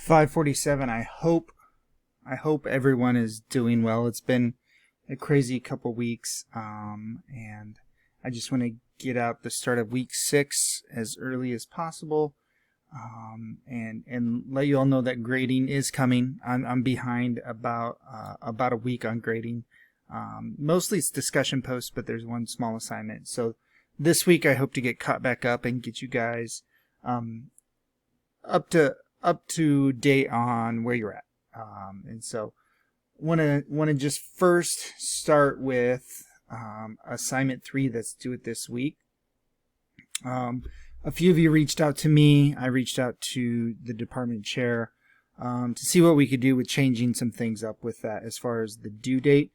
547. I hope everyone is doing well. It's been a crazy couple weeks, and I just want to get out the start of week 6 as early as possible, and let you all know that grading is coming. I'm behind about a week on grading. Mostly it's discussion posts, but there's one small assignment. So this week I hope to get caught back up and get you guys up to date on where you're at. And so want to just first start with assignment 3 that's due this week. A few of you reached out to me. I reached out to the department chair to see what we could do with changing some things up with that as far as the due date,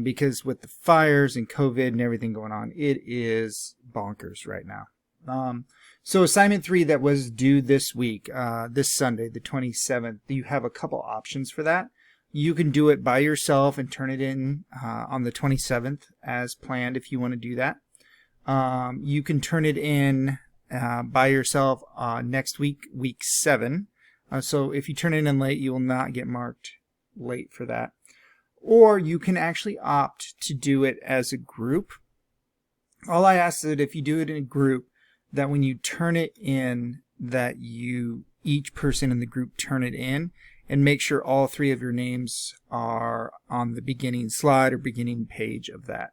because with the fires and COVID and everything going on, it is bonkers right now. So assignment 3 that was due this week, this Sunday, the 27th, you have a couple options for that. You can do it by yourself and turn it in on the 27th as planned if you want to do that. You can turn it in by yourself next week, week 7. So if you turn it in late, you will not get marked late for that. Or you can actually opt to do it as a group. All I ask is that if you do it in a group, that when you turn it in, that each person in the group turn it in and make sure all 3 of your names are on the beginning slide or beginning page of that.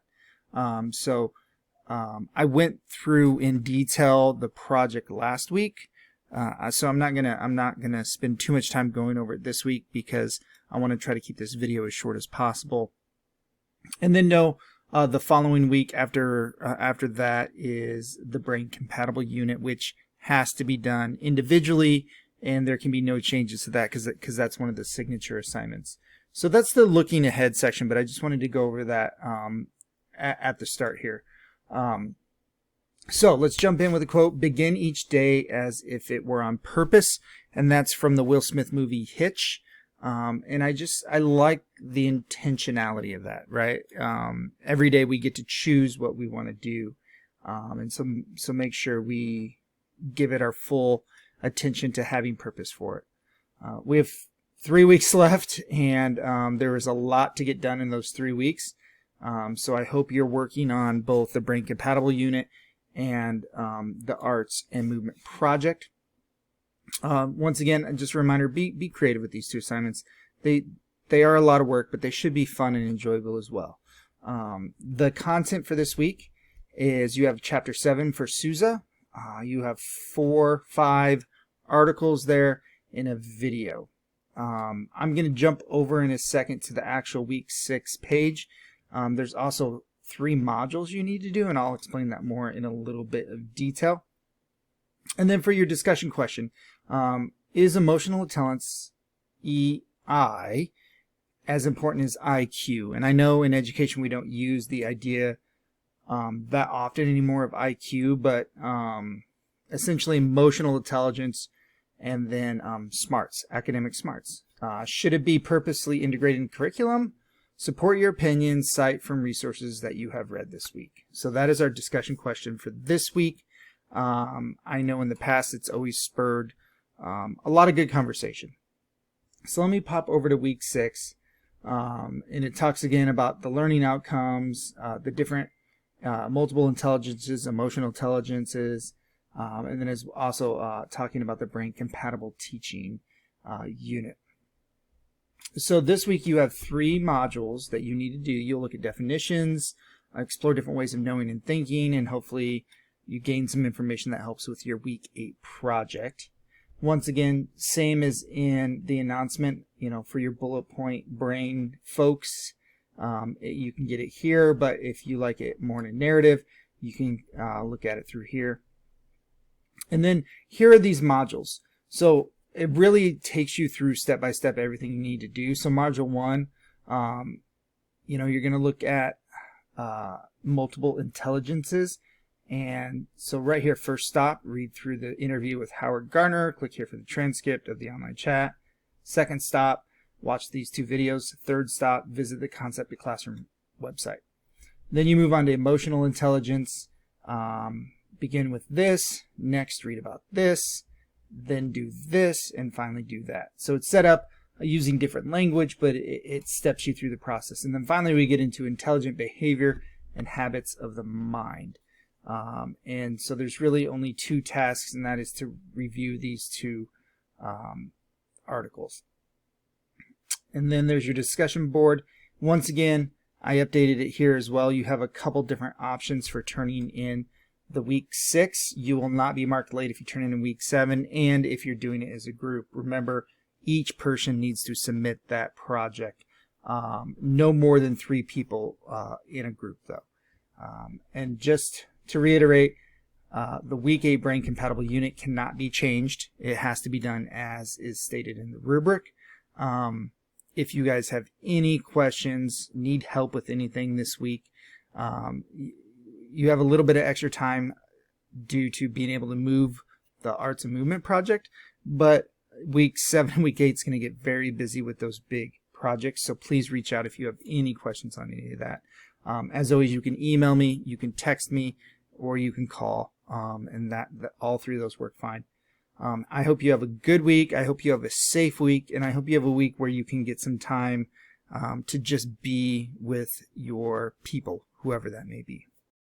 I went through in detail the project last week, so I'm not gonna spend too much time going over it this week because I want to try to keep this video as short as possible. And then the following week after that is the brain compatible unit, which has to be done individually, and there can be no changes to that because that's one of the signature assignments. So that's the looking ahead section, but I just wanted to go over that at the start here. So let's jump in with a quote. Begin each day as if it were on purpose, and that's from the Will Smith movie Hitch. And I like the intentionality of that, right? Every day we get to choose what we want to do. And so make sure we give it our full attention to having purpose for it. We have 3 weeks left, and there is a lot to get done in those 3 weeks. So I hope you're working on both the brain compatible unit and the arts and movement project. Once again, just a reminder, be creative with these 2 assignments. They are a lot of work, but they should be fun and enjoyable as well. The content for this week is you have chapter 7 for Sousa. You have 4-5 articles there in a video. I'm going to jump over in a second to the actual week 6 page. There's also 3 modules you need to do, and I'll explain that more in a little bit of detail. And then for your discussion question, is emotional intelligence, EI, as important as IQ? And I know in education we don't use the idea that often anymore of IQ, but essentially emotional intelligence and then smarts, academic smarts. Should it be purposely integrated in curriculum? Support your opinion, cite from resources that you have read this week. So that is our discussion question for this week. I know in the past it's always spurred a lot of good conversation. So let me pop over to week 6, and it talks again about the learning outcomes, the different multiple intelligences, emotional intelligences, and then it's also talking about the brain compatible teaching unit. So this week you have 3 modules that you need to do. You'll look at definitions, explore different ways of knowing and thinking, and hopefully you gain some information that helps with your week 8 project. Once again, same as in the announcement, for your bullet point brain folks, you can get it here, but if you like it more in a narrative, you can look at it through here. And then here are these modules. So it really takes you through step by step everything you need to do. So module 1, you're going to look at multiple intelligences. And so right here, first stop, read through the interview with Howard Gardner. Click here for the transcript of the online chat. Second stop, watch these 2 videos. Third stop, visit the Concept of Classroom website. Then you move on to emotional intelligence. Begin with this. Next, read about this. then do this, and finally do that. So it's set up using different language, but it steps you through the process. And then finally we get into intelligent behavior and habits of the mind. And so there's really only 2 tasks, and that is to review these 2 articles. And then there's your discussion board. Once again, I updated it here as well. You have a couple different options for turning in the week 6. You will not be marked late if you turn in week 7, and if you're doing it as a group. Remember, each person needs to submit that project. No more than 3 people in a group, though. And just to reiterate, the week 8 brain compatible unit cannot be changed. It has to be done as is stated in the rubric. If you guys have any questions, need help with anything this week, you have a little bit of extra time due to being able to move the arts and movement project, but week 7 and week 8 is going to get very busy with those big projects, so please reach out if you have any questions on any of that. As always, you can email me, you can text me, or you can call, and that all 3 of those work fine. I hope you have a good week. I hope you have a safe week, and I hope you have a week where you can get some time to just be with your people, whoever that may be.